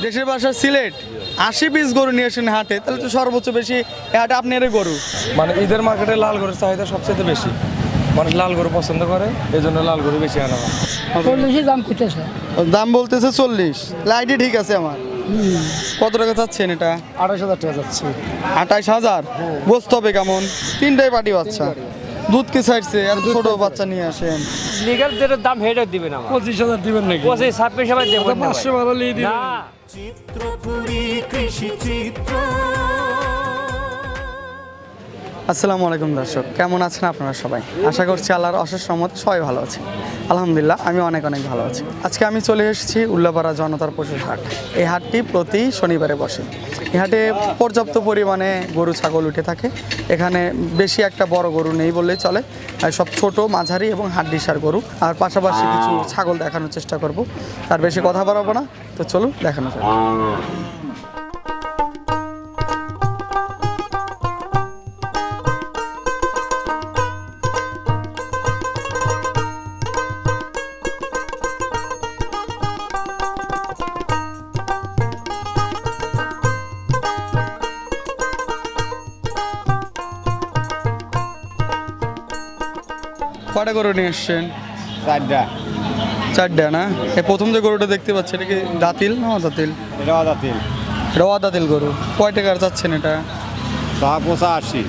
দেশের বাসা সিলেট। 80 পিস গরু নিয়ে আসেন হাটে, তাহলে তো সর্বোচ্চ বেশি এই হাটে আপনার গরু। মানে ঈদের মার্কেটে লাল গরুর চাহিদা সবচেয়ে বেশি, মানুষ লাল গরু পছন্দ করে, এই জন্য লাল গরু বেশি আনা হয়। 40 দাম করতেছে। দাম বলতেছে 40, লাইটই ঠিক আছে আমার। কত টাকা চাচ্ছেন এটা? 28,000 টাকা যাচ্ছে। 28,000। বসতে হবে কেমন? তিনটাই পাটি বাচ্চা, দুধ কি ছাড়ছে, আর ছোট বাচ্চা নিয়ে আসেন। লিগাল যেটা দাম হেটা দিবেন আমার 25,000 দিবেন নাকি? 25-26 হাজার দেবেন না 500 ভালো লিয়ে দিবেন। না। আসসালামু আলাইকুম দর্শক, কেমন আছেন আপনারা সবাই? আশা করছি আল্লাহর অশেষ রহমতে সবাই ভালো আছে। আলহামদুলিল্লাহ, আমি অনেক ভালো আছি। আজকে আমি চলে এসেছি উল্লাপাড়া জনতার পশুর হাট। এই হাটটি প্রতি শনিবারে বসে। এই হাটে পর্যাপ্ত পরিমাণে গরু ছাগল উঠে থাকে। এখানে বেশি একটা বড় গরু নেই বললেই চলে, সব ছোট মাঝারি এবং হাড্ডিসার গরু, আর পাশাপাশি কিছু ছাগল দেখানোর চেষ্টা করব। আর বেশি কথা বাড়াবো না, তো চলুন দেখানো যাক। কয়টা গরু নিয়ে এসছেন? 4টা। 4টা না? এই প্রথম যে গরুটা দেখতে পাচ্ছি, এটা কি দাঁতিল না অদাঁতিল? এটা আদাতিল। এটা অদাঁতিল গরু। কয় টাকার চাচ্ছেন এটা? 85।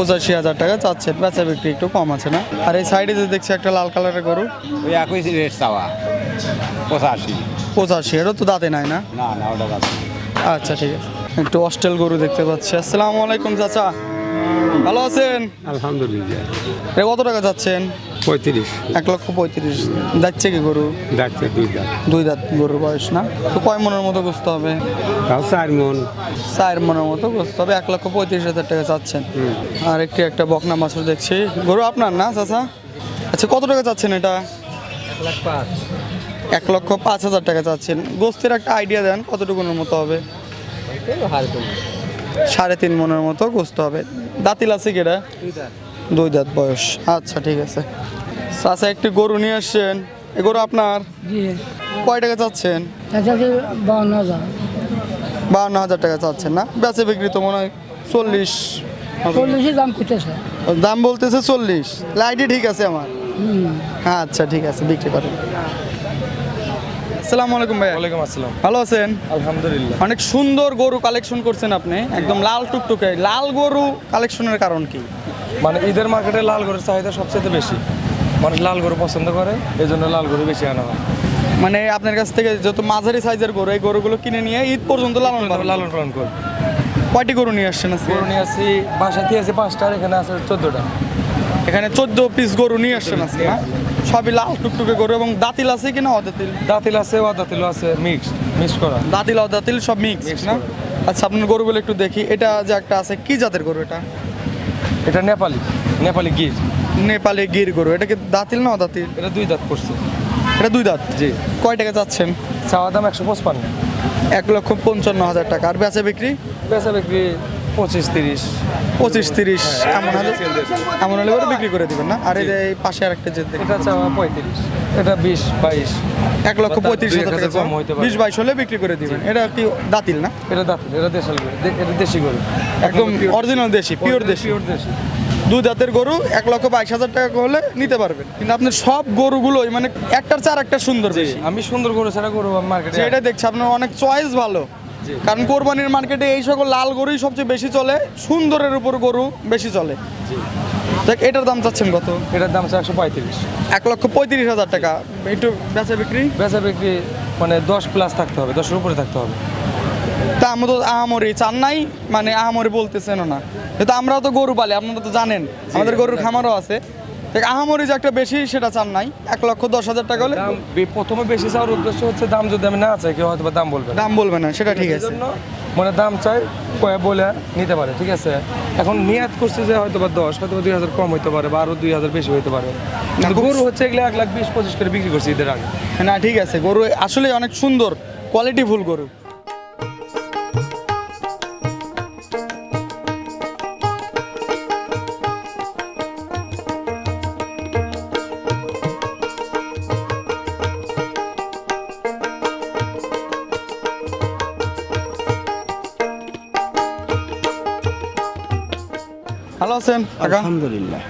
85,000 টাকা চাচ্ছেন। বেচা বিক্রি একটু কম আছে না? আর এই সাইডে যে দেখছি একটা লাল কালারের গরু, ওই একই রেট চাওয়া 85। 85। এরও তো দাঁতে নাই না? না না, ওটা আছে। আচ্ছা ঠিক আছে। একটু অস্ট্রেল গরু দেখতে পাচ্ছি। আসসালামু আলাইকুম চাচা, ভালো আছেন? আলহামদুলিল্লাহ। এটা কত টাকা চাচ্ছেন? 35 1,35,000। যাচ্ছে কি গরু? ডাক্তার 2 দাঁত, 2 দাঁত গরুর বয়স না? তো কয় মনের মতো গোস্ত হবে? তাও 4 মন। 4 মনের মতো গোস্ত হবে। 1,35,000 টাকা চাচ্ছেন। আর একটা বকনা বাছুর দেখছি। গরু আপনার না চাচা? আচ্ছা, কত টাকা চাচ্ছেন এটা? 1,05,000 টাকা চাচ্ছেন। গোস্তের একটা আইডিয়া দেন, কতটুকুনের মতো হবে? 3.5 মনের মতো গোস্ত হবে। দাঁতিল আছে কি এটা? 2 দাঁত বয়স। আচ্ছা ঠিক আছে। চাচা একটি গরু নিয়ে আসছেন, এই গরু আপনার? জি। কয় টাকা চাচ্ছেন? এটা 52,000। 52,000 টাকা চাচ্ছেন না? বেচে বিক্রি তো মনে হয় 40। 40 দাম করতেছে। দাম বলতেছে 40, লাইটই ঠিক আছে আমার। হ্যাঁ আচ্ছা ঠিক আছে, বিক্রি করেন। আসসালামু আলাইকুম ভাই। ওয়ালাইকুম আসসালাম। ভালো আছেন? আলহামদুলিল্লাহ। অনেক সুন্দর গরু কালেকশন করছেন আপনি, একদম লাল টুকটুকে। লাল গরু কালেকশনের কারণ কি? মানে ঈদের মার্কেটে লাল গরুর চাহিদা সবচেয়ে বেশি, মানুষ লাল গরু পছন্দ করে, এই জন্য লাল গরু বেশি আনা হয়। মানে আপনার কাছ থেকে যত মাঝারি সাইজের গরু, এই গরুগুলো কিনে নিয়ে ঈদ পর্যন্ত লালন পালন। লালন পালন করে। কয়টি গরু নিয়ে আসছেন আজকে? গরু নিয়ে আসছি, বাসাতে আছে 5টা, এখানে আছে 14টা। এখানে 14 পিস গরু নিয়ে আসছেন আজকে না? সবই লাল টুকটুকে গরু, এবং দাঁতিল আছে কিনা অদাঁতিল? দাঁতিল আছে, অদাঁতিল আছে, মিক্স করা। দাঁতিল অদাঁতিল সব মিক্স না? আচ্ছা, আপনার গরুগুলো একটু দেখি। এটা যে একটা আছে, কি জাতের গরু এটা? এটা নেপালি গির। নেপালি গির গরু। এটা কি দাঁতিল না অদাঁতিল? এটা 2 দাঁত পড়ছে। এটা 2 দাঁত। জি। কয় টাকা চাচ্ছেন? চাওয়া দাম 155। 1,55,000 টাকা। আর বেচা বিক্রি? বেচা বিক্রি 25-30। 25-30 এমন হলে, এমন হলে করে বিক্রি করে দিবেন না? আর এই যে এই পাশে আর একটা যে এটা চাওয়া 35, এটা 20-22। 1,35,000 টাকা কম হইতে পারে। 20-22 হলে বিক্রি করে দিবেন। এটা কি দাঁতিল না? এটা দাঁতিল, এটা দেশাল গরু, এটা দেশি গরু, একদম অরিজিনাল দেশি, পিওর দেশি। পিওর দেশি। 2 দাঁতের গরু 1,22,000 টাকা হলে নিতে পারবেন। কিন্তু আপনার সব গরুগুলোই মানে একটার চেয়ে আরেকটা সুন্দর বেশি। আমি সুন্দর গরু ছাড়া গরু মার্কেটে সেটা দেখছি আপনার অনেক চয়েস ভালো। কারণ কোরবানির মার্কেটে এই সকল লাল গরুই সবচেয়ে বেশি চলে, সুন্দরের উপর গরু বেশি চলে। দেখ, এটার দাম চাচ্ছেন কত? এটার দাম 135। 1,35,000 টাকা। একটু বেচা বিক্রি? বেচা বিক্রি মানে 10+ থাকতে হবে, 10-এর উপরে থাকতে হবে। তা আমরা তো আহামরি চান নাই, মানে আহামরি বলতেছেন না, যেহেতু আমরাও তো গরু পালি, আপনারা তো জানেন আমাদের গরুর খামারও আছে। দেখ, আহামরি যে একটা বেশি সেটা চান নাই। 1,10,000 টাকা হলে দাম প্রথমে বেশি চাওয়ার উদ্দেশ্য হচ্ছে, দাম যদি আমি না চাই কেউ হয়তো বা দাম বলবে না। দাম বলবে না, সেটা ঠিক এই আছে। জন্য মানে দাম চাই বলে নিতে পারে, ঠিক আছে। এখন নিয়াত করছে যে হয়তো বা 10, হয়তো 2,000 কম হইতে পারে, বা আরো 2,000 বেশি হইতে পারে। কিন্তু খুব- গরু হচ্ছে এগুলো 1,20-25 করে বিক্রি করছে ঈদের আগে। না ঠিক আছে, গরু আসলে অনেক সুন্দর, কোয়ালিটিফুল গরু। ভালো আছেন কাকা? আলহামদুলিল্লাহ।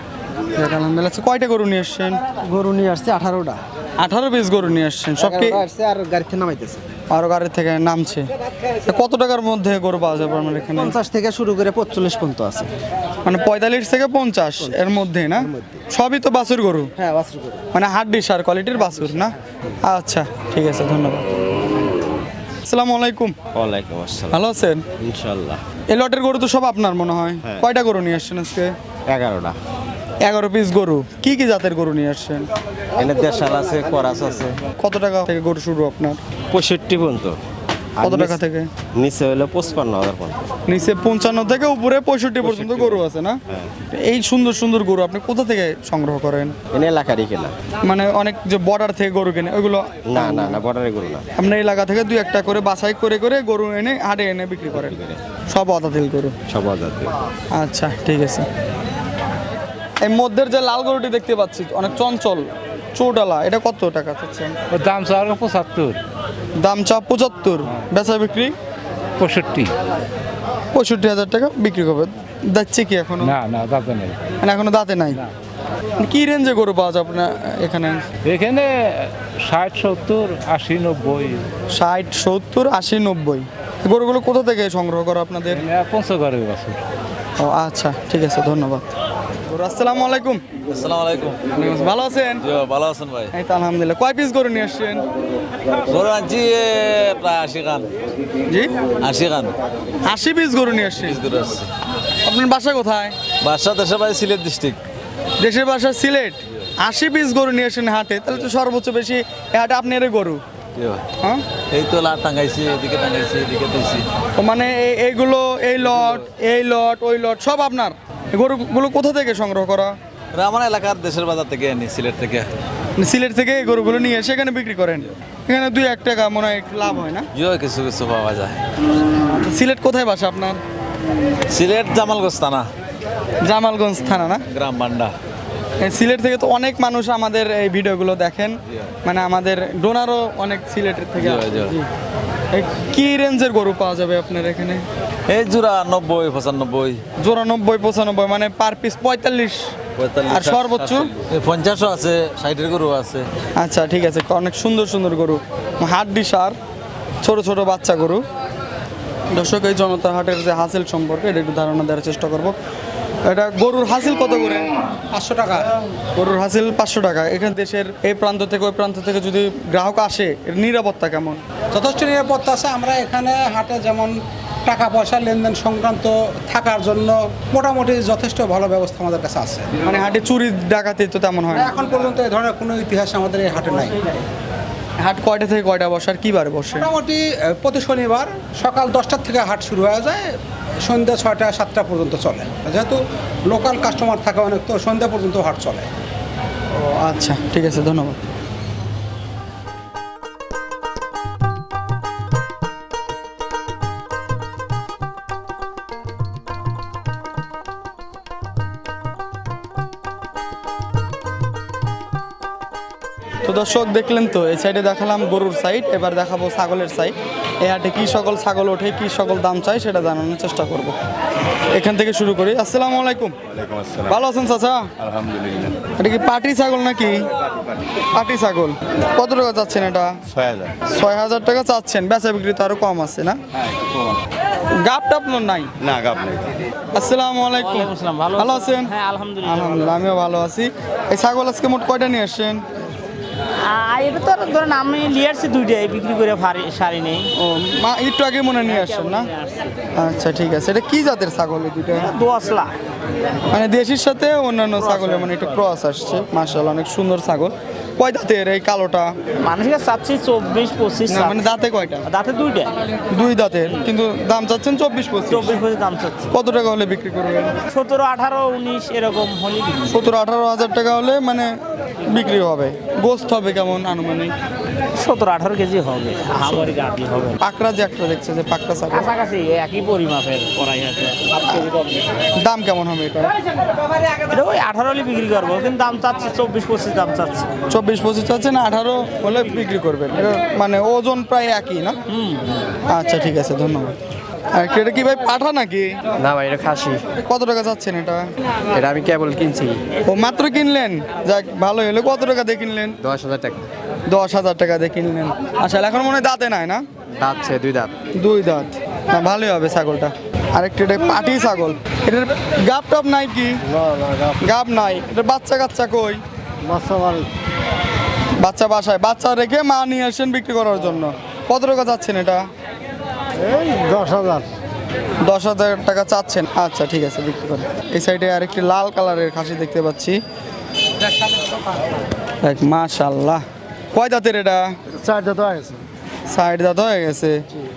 আলহামদুলিল্লাহ। কয়টা গরু নিয়ে এসছেন? গরু নিয়ে আসছে 18টা। 18 পিস গরু নিয়ে এসছেন, সব কি? 11টা আসছে আর গাড়িতে নামাইতেছে। আরো গাড়ি থেকে নামছে। তো কত টাকার মধ্যে গরু পাওয়া যাবে আমার এখানে? 50 থেকে শুরু করে 45 পর্যন্ত আছে। মানে 45 থেকে 50 এর মধ্যে না? সবই তো বাছুর গরু, হ্যাঁ, বাছুর গরু। মানে হাড্ডি সার কোয়ালিটির বাছুর না? আচ্ছা ঠিক আছে, ধন্যবাদ। আসসালামু আলাইকুম। ওয়ালাইকুম আসসালাম। ভালো আছেন? ইনশাল্লাহ। এই লটের গরু তো সব আপনার মনে হয়। হ্যাঁ। কয়টা গরু নিয়ে আসছেন আজকে? 11টা। 11 পিস গরু। কি কি জাতের গরু নিয়ে আসছেন? এনে দেশাল আছে, করাস আছে। কত টাকা থেকে গরু শুরু আপনার? 65 পর্যন্ত। আর কত টাকা থেকে? নিচে হলো 55,000 পর্যন্ত। নিচে 55 থেকে উপরে 65 পর্যন্ত গরু আছে না? হ্যাঁ। এই সুন্দর সুন্দর গরু আপনি কোথা থেকে সংগ্রহ করেন? এনে এলাকারই কেনা। মানে অনেক যে বর্ডার থেকে গরু কেনে ওইগুলো না না না, বর্ডারে গরু না। আপনার এলাকা থেকে দুই একটা করে বাছাই করে করে গরু এনে হাটে এনে বিক্রি করেন, সব আদাতিল গরু। সব আজাদে। আচ্ছা ঠিক আছে। এই মধ্যের যে লাল গরুটি দেখতে পাচ্ছি অনেক চঞ্চল চৌডালা, এটা কত টাকা চাচ্ছেন? ওর দাম চাওয়ার 75, দাম চা 75, বেচা বিক্রি 65। 65,000 টাকা বিক্রি করবে। যাচ্ছে কি এখনো? না না, দাদা নেই মানে এখনো দাঁতে নাই। কি রেঞ্জে গরু পাওয়া যায় আপনার এখানে? এখানে 60, 70, 80, 90। 60, 70, 80, 90। গরুগুলো কোথা থেকে সংগ্রহ করা আপনাদের? পঞ্চগড়ের বাছুর। ও আচ্ছা ঠিক আছে, ধন্যবাদ। গরু আসসালামু আলাইকুম। আসসালামু আলাইকুম। ভালো আছেন? জি, ভালো আছেন ভাই? এই তো আলহামদুলিল্লাহ। কয় পিস গরু নিয়ে আসছেন? গরু আনছি প্রায় 80 খান। জি 80 খান 80 পিস গরু নিয়ে আসছেন। গরু আসছে। আপনার বাসা কোথায়? বাদশাহ দেশের ভাই সিলেট ডিস্ট্রিক্ট। দেশের বাসা সিলেট। 80 পিস গরু নিয়ে আসেন হাটে, তাহলে তো সর্বোচ্চ বেশি এই হাটে আপনার গরু। হ্যাঁ, এই তো লাট টাঙ্গাইছি, এদিকে টাঙ্গাইছি, এদিকে দিয়েছি। তো মানে এইগুলো এই লট ওই লট সব আপনার? এই গরুগুলো কোথা থেকে সংগ্রহ করা? আমার এলাকার দেশের বাজার থেকে আনি, সিলেট থেকে। মানে সিলেট থেকে এই গরুগুলো নিয়ে এসে এখানে বিক্রি করেন। এখানে 2-1 টাকা মনে হয় একটু লাভ হয় না? জিও কিছু কিছু পাওয়া যায়। সিলেট কোথায় বাসা আপনার? সিলেট জামালগঞ্জ থানা, জামালগঞ্জ থানা না? গ্রাম বান্ডা। এই সিলেট থেকে তো অনেক মানুষ আমাদের এই ভিডিওগুলো দেখেন, মানে আমাদের ডোনারও অনেক সিলেটের থেকে জি, আসে। জি। জি। এই কি রেঞ্জের গরু পাওয়া যাবে আপনার এখানে? এই জোড়া 90, 95, জোড়া 90, 95, মানে পার পিস 45। 45। আর সর্বোচ্চ? 50 আছে, 60 গরু আছে। আচ্ছা ঠিক আছে, অনেক সুন্দর সুন্দর গরু, হাড্ডি সার, ছোট ছোট বাচ্চা গরু। দর্শক, এই জনতার হাটের যে হাসিল সম্পর্কে এটা একটু ধারণা দেওয়ার চেষ্টা করব। এটা গরুর হাসিল কত করে? 500 টাকা। গরুর হাসিল 500 টাকা। এখানে দেশের এই প্রান্ত থেকে ওই প্রান্ত থেকে যদি গ্রাহক আসে, এর নিরাপত্তা কেমন? যথেষ্ট নিরাপত্তা আছে। আমরা এখানে হাটে যেমন টাকা পয়সা লেনদেন সংক্রান্ত থাকার জন্য মোটামুটি যথেষ্ট ভালো ব্যবস্থা আমাদের কাছে আছে। মানে হাটে চুরি ডাকাতি তো তেমন হয় না? এখন পর্যন্ত এই ধরনের কোনো ইতিহাস আমাদের এই হাটে নাই। হাট কয়টা থেকে কয়টা বসে আর কি বারে বসে? মোটামুটি প্রতি শনিবার সকাল 10টার থেকে হাট শুরু হয়ে যায়, সন্ধ্যা 6টা 7টা পর্যন্ত চলে। যেহেতু লোকাল কাস্টমার থাকে অনেক, তো সন্ধ্যা পর্যন্ত হাট চলে। ও আচ্ছা ঠিক আছে, ধন্যবাদ। তো দর্শক, দেখলেন তো এই সাইডে দেখালাম গরুর সাইড, এবার দেখাবো ছাগলের সাইড। এই হাটে কী সকল ছাগল ওঠে, কী সকল দাম চাই সেটা জানানোর চেষ্টা করব। এখান থেকে শুরু করি। আসসালামু আলাইকুম। ওয়ালাইকুম আসসালাম। ভালো আছেন চাচা? আলহামদুলিল্লাহ। এটা কি পাটি ছাগল নাকি? পাটি ছাগল। কত টাকা চাচ্ছেন এটা? 6,000। 6,000 টাকা চাচ্ছেন। বেচা বিক্রি তো আরো কম আছে না? গাপ টাপ নাই? না, গাব নেই। আসসালামু আলাইকুম। ভালো আছেন? হ্যাঁ, আলহামদুলিল্লাহ। আলহামদুলিল্লাহ, আমিও ভালো আছি। এই ছাগল আজকে মোট কয়টা নিয়ে আসছেন? এটা তো ধরেন আমি নিয়ে আসছি 2টাই, বিক্রি করে সারি নেই। ও মা, একটু আগে মনে নিয়ে আসছেন না? আচ্ছা ঠিক আছে। এটা কি জাতের ছাগল এই দুইটা? দোয়াশলা। মানে দেশির সাথে অন্যান্য ছাগলের মানে একটু ক্রস আসছে। মাশাআল্লাহ, অনেক সুন্দর ছাগল। কয় দাঁতের এই কালোটা? মানুষকে চাচ্ছি 24-25। না মানে দাঁতে কয়টা? দাঁতে 2টা। 2 দাঁতের, কিন্তু দাম চাচ্ছেন 24-25। 24 দাম চাচ্ছি। কত টাকা হলে বিক্রি করবেন? 17, 18, 19 এরকম হলে বিক্রি। 17-18 হাজার টাকা হলে মানে বিক্রি হবে। গোস্ত হবে কেমন আনুমানিক? 17-18 কেজি হবে। আমারই গাড়ি হবে। পাকড়া যে একটা দেখছে, যে পাকড়া ছাগল, কাছাকাছি একই পরিমাপের করাই আছে। 8 কেজি কম। দাম কেমন হবে এটা? এটা ওই 18 হলে বিক্রি করবো, কিন্তু দাম চাচ্ছি 24-25 দাম চাচ্ছি। 24-25 চাচ্ছেন, 18 হলে বিক্রি করবেন। এটা মানে ওজন প্রায় একই না? আচ্ছা ঠিক আছে, ধন্যবাদ। আর এটা কি ভাই পাঠা নাকি? না ভাই এটা খাসি, কত টাকা চাচ্ছেন এটা? এটা আমি কেবল কিনছি ও মাত্র কিনলেন, যাক ভালো হলো। কত টাকা দিয়ে কিনলেন? 10,000 টাকা। 10,000 টাকা দিয়ে কিনলেন। আসলে এখন মনে হয় দাঁতে নাই না? দাঁত আছে 2 দাঁত। 2 দাঁত, না ভালোই হবে ছাগলটা। আরেকটা এটা পাটি ছাগল, এটার গাব টাপ নাই কি? গাব নাই। এটা বাচ্চা কাচ্চা কই? বাচ্চা বাসায়, বাচ্চা রেখে মা নিয়ে আসেন বিক্রি করার জন্য। কত টাকা চাচ্ছেন এটা? 10,000। 10,000 টাকা চাচ্ছেন। আচ্ছা ঠিক আছে, বিক্রি করেন। এই সাইডে আরেকটি লাল কালারের খাসি দেখতে পাচ্ছি। মাশাআল্লাহ, কয় দাঁতের এটা? 4 দাঁত হয়ে গেছে। 60 দাঁত হয়ে গেছে।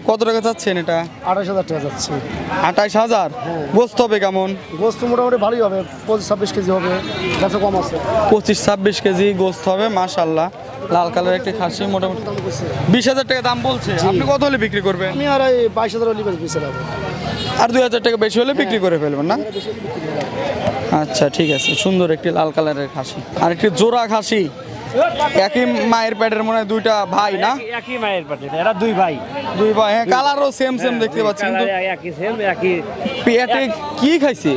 কত টাকা চাচ্ছেন এটা? 28,000 টাকা যাচ্ছে। 28,000। গোস্ত হবে কেমন? গোস্ত মোটামুটি ভালোই হবে, 25-26 কেজি হবে, গাছে কম আছে। 25-26 কেজি গোস্ত হবে। মাশাআল্লাহ, লাল কালার একটি খাসি, মোটামুটি 20,000 টাকা দাম বলছে। আপনি কত হলে বিক্রি করবেন? আমি আর এই 22,000 হলে বেচেছিলাম। আর 2,000 টাকা বেশি হলে বিক্রি করে ফেলবেন না? আচ্ছা ঠিক আছে, সুন্দর একটি লাল কালারের খাসি। আর একটি জোড়া খাসি, একই মায়ের পেটের মনে হয় দুইটা ভাই না? একই মায়ের পাশে এরা 2 ভাই। 2 ভাই, হ্যাঁ কালারও সেম সেম দেখতে পাচ্ছি, কিন্তু একই সেম একই। পেটে কি খাইছে?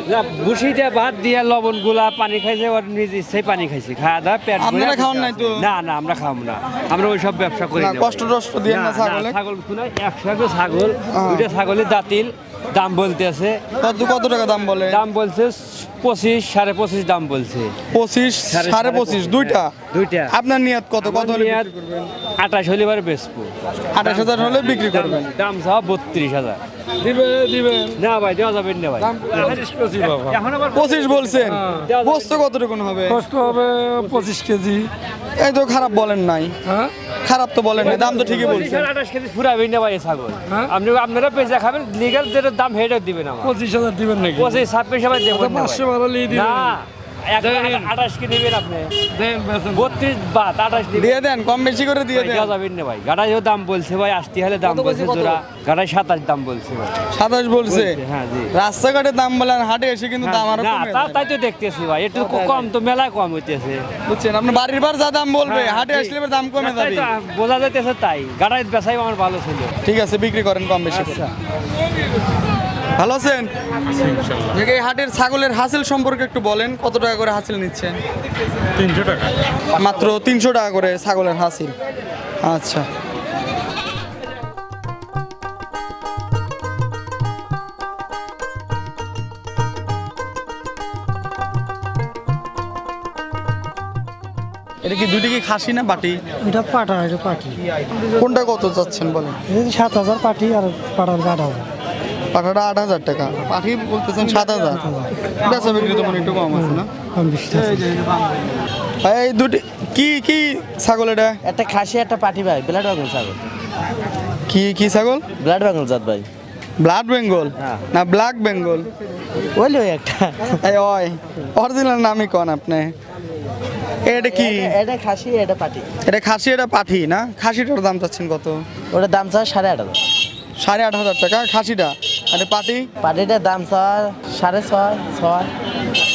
বুসিতে ভাত দিয়ে লবণ গুলা পানি খাইছে, ওর নিজে সেই পানি খাইছে, খাওয়া দাওয়া পেট ভরে আপনারা খাওয়ান নাই তো? না না, আমরা খাবো না, আমরা ওইসব ব্যবসা করি না, না। কষ্ট টষ্ট দিয়ে না ছাগলে? ছাগল শুনাই 100 ছাগল, 2টা ছাগলের দাঁতিল। দাম বলতেছে কত টাকা দাম বলে? দাম বলছে 25, 25.5 দাম বলছে। 25, 25.5 দুইটা। দুইটা। আপনার নিয়ত কত? কত হলে নিয়ত বিক্রি করবেন? 28 হলে এবার বেচবো। 28,000 হলে বিক্রি করবেন। দাম চাও 32,000। দিবেন না ভাই, দেওয়া যাবে না ভাই। 25 বলছেন? গোস্ত কতটুকু হবে? কষ্ট হবে 25 কেজি। এই তো খারাপ বলেন নাই। হ্যাঁ, খারাপ তো বলেন নাই, দাম তো ঠিকই বলছেন। 28 কেজি ফুরাবেন না ভাই এই ছাগল। হ্যাঁ? আপনারা পেঁচা খাবেন, লিগাল যেটা দাম সেটা দিবেন আমার। 25,000 দিবেন নাকি? 25-26 সবাই দেবেন না 500 ভাই। ভালো লিয়ে দিবেন। না, 28 কি নেবেন আপনি? দেন বেচেন। 32 বাদ 28 দিবেন। দিয়ে দেন, কম বেশি করে দিয়ে দেন। দেওয়া যাবেন না ভাই। গাড়াইও দাম বলছে ভাই, 80 হলে দাম বলছে জোড়া। গাড়াই 27 দাম বলছে ভাই। 27 বলছে? হ্যাঁ জি। রাস্তাঘাটে দাম বলেন, হাটে এসে কিন্তু দাম আরো না, কমে যায়। তাই তো দেখতেছি ভাই, একটু কম তো, মেলায় কম হইতেছে। বুঝছেন, আপনি বাড়ির বার যা দাম বলবে, হ্যাঁ, হাটে জি। আসলে এবার দাম কমে তাই যাবে। তো বোঝা যাইতেছে, তাই গাড়াই বেচাই আমার ভালো ছিল। ঠিক আছে, বিক্রি করেন কম বেশি করে। আচ্ছা। ভালো আছেন? দেখে এই হাটের ছাগলের হাসিল সম্পর্কে একটু বলেন, কত টাকা করে হাসিল নিচ্ছেন? 300 টাকা। মাত্র 300 টাকা করে ছাগলের হাসিল। আচ্ছা, এটা কি দুইটা কি খাসি না বাটি? এটা পাটা, এটা পাটি। কোনটা কত চাচ্ছেন বলেন? 7,000 পাটি আর পাটার 8,000। পাঠাটা 8,000 টাকা, পাঠি বলতেছেন 7,000। বেচা বিক্রি তো মনে একটু কম আছে না? কম বেশি এই দুটি কি কি ছাগল এটা? একটা খাসি একটা পাটি ভাই, ব্লাড বেঙ্গল ছাগল। কি কি ছাগল? ব্লাড বেঙ্গল জাত ভাই। ব্লাড বেঙ্গল হ্যাঁ। না ব্ল্যাক বেঙ্গল? ওইলো একটা। এই ওই অরিজিনাল নামই কোন আপনি? এটা কি? এটা খাসি, এটা পাটি। এটা খাসি, এটা পাঠি না? খাসিটার দাম চাচ্ছেন কত? ওটার দাম চায় 8,500। 8,500 টাকা খাসিটা। আর এটা পাটি? পাটিটার দাম চায় 6.5, 6।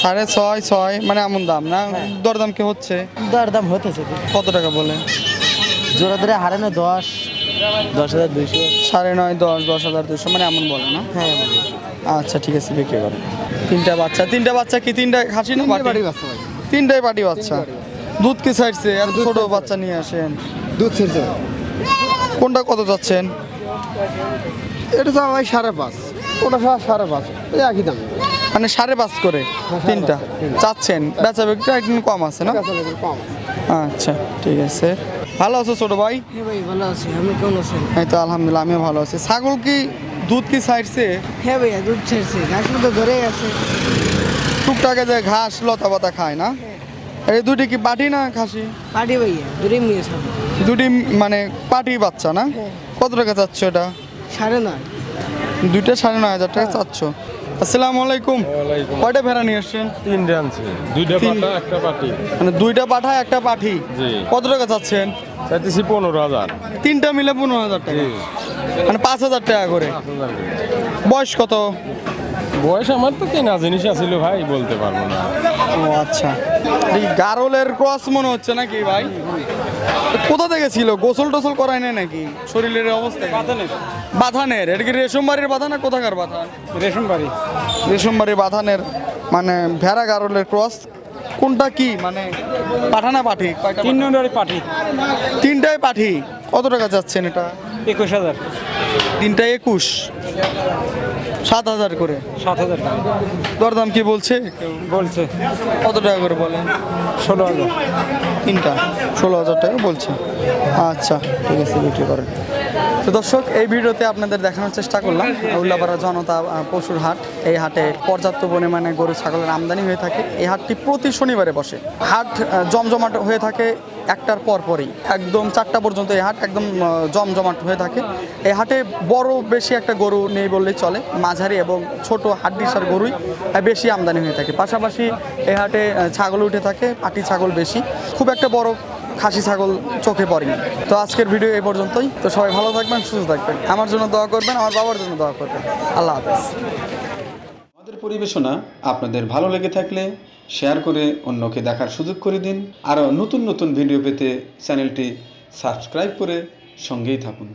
6.5, 6 মানে এমন দাম না? দরদাম কি হচ্ছে? দর দাম হতেছে কত টাকা বলে? জোড়া ধরে হারানো 10, 10,200। 9.5, 10, 10,200 মানে এমন বলে না? হ্যাঁ, আচ্ছা ঠিক আছে, বিক্রি করেন। তিনটা বাচ্চা কি? তিনটা খাসি না পাটি? তিনটাই পাটি বাচ্চা। দুধ কি ছাড়ছে? আর ছোট বাচ্চা নিয়ে আসেন। দুধ ছেড়েছে। কোনটা কত যাচ্ছেন? এটা তো ভাই 5.5, ওটা 5.5, এই একই দাম। মানে 5.5 করে তিনটা চাচ্ছেন। বেচা বিক্রি একদিন কম আছে না? কম। আচ্ছা ঠিক আছে। ভালো আছো ছোট ভাই? হ্যাঁ ভাই, ভালো আছি। আমি কেমন আছেন? এই তো আলহামদুলিল্লাহ, আমিও ভালো আছি। ছাগল কি দুধ কি ছাড়ছে? হ্যাঁ ভাইয়া, দুধ ছেড়ছে, ঘাস তো ধরে আছে। টুকটাকে যে ঘাস লতা পাতা খায় না? এই দুটি কি পাটি না খাসি? পাটি ভাইয়া, দুটোই মিয়ে ছাগল। দুটি মানে পাটি বাচ্চা না? কত টাকা চাচ্ছ এটা? 9.5। দুইটা 9,500 টাকা চাচ্ছ। আসসালামু আলাইকুম। কয়টা ভেড়া নিয়ে আসছেন? 3টে আনছি, 2টা পাটা একটা পাটি। মানে 2টা পাঠা একটা পাঠি। জি। কত টাকা চাচ্ছেন? চাইতেছি 15,000। তিনটা মিলে 15,000 টাকা, মানে 5,000 টাকা করে। বয়স কত? বয়স আমার তো কেনা জিনিস আছিল ভাই, বলতে পারবো না। ও আচ্ছা, এই গারলের ক্রস মনে হচ্ছে নাকি ভাই? কোথা থেকে ছিল? গোসল টোসল করায় নাই নাকি? শরীরের অবস্থা বাথানের? এটা কি রেশমবাড়ির বাধা না কোথাকার বাধা? রেশমবাড়ি। রেশমবাড়ির বাথানের মানে ভেড়া গারলের ক্রস। কোনটা কি মানে পাঠা না পাঠি? কয়টা 3 নম্বরের পাঠি। তিনটায় পাঠি। কত টাকা যাচ্ছেন এটা? 21,000। তিনটা 21, 7,000 করে। 7,000 দরদাম কি বলছে? বলছে। কত টাকা করে বলেন? 16,000। তিনটা 16,000 টাকা বলছে। আচ্ছা ঠিক আছে, বিক্রি করেন। তো দর্শক, এই ভিডিওতে আপনাদের দেখানোর চেষ্টা করলাম উল্লাপাড়া জনতা পশুর হাট। এই হাটে পর্যাপ্ত পরিমাণে গরু ছাগলের আমদানি হয়ে থাকে। এই হাটটি প্রতি শনিবারে বসে। হাট জমজমাট হয়ে থাকে 1টার পরই, একদম 4টা পর্যন্ত এই হাট একদম জমজমাট হয়ে থাকে। এই হাটে বড় বেশি একটা গরু নেই বললেই চলে, মাঝারি এবং ছোট হাড্ডিসার গরুই বেশি আমদানি হয়ে থাকে। পাশাপাশি এই হাটে ছাগল উঠে থাকে, পাটি ছাগল বেশি, খুব একটা বড় খাসি ছাগল চোখে পড়েনি। তো আজকের ভিডিও এই পর্যন্তই। তো সবাই ভালো থাকবেন, সুস্থ থাকবেন, আমার জন্য দোয়া করবেন, আমার বাবার জন্য দোয়া করবেন। আল্লাহ হাফেজ। আমাদের পরিবেশনা আপনাদের ভালো লেগে থাকলে শেয়ার করে অন্যকে দেখার সুযোগ করে দিন। আরও নতুন নতুন ভিডিও পেতে চ্যানেলটি সাবস্ক্রাইব করে সঙ্গেই থাকুন।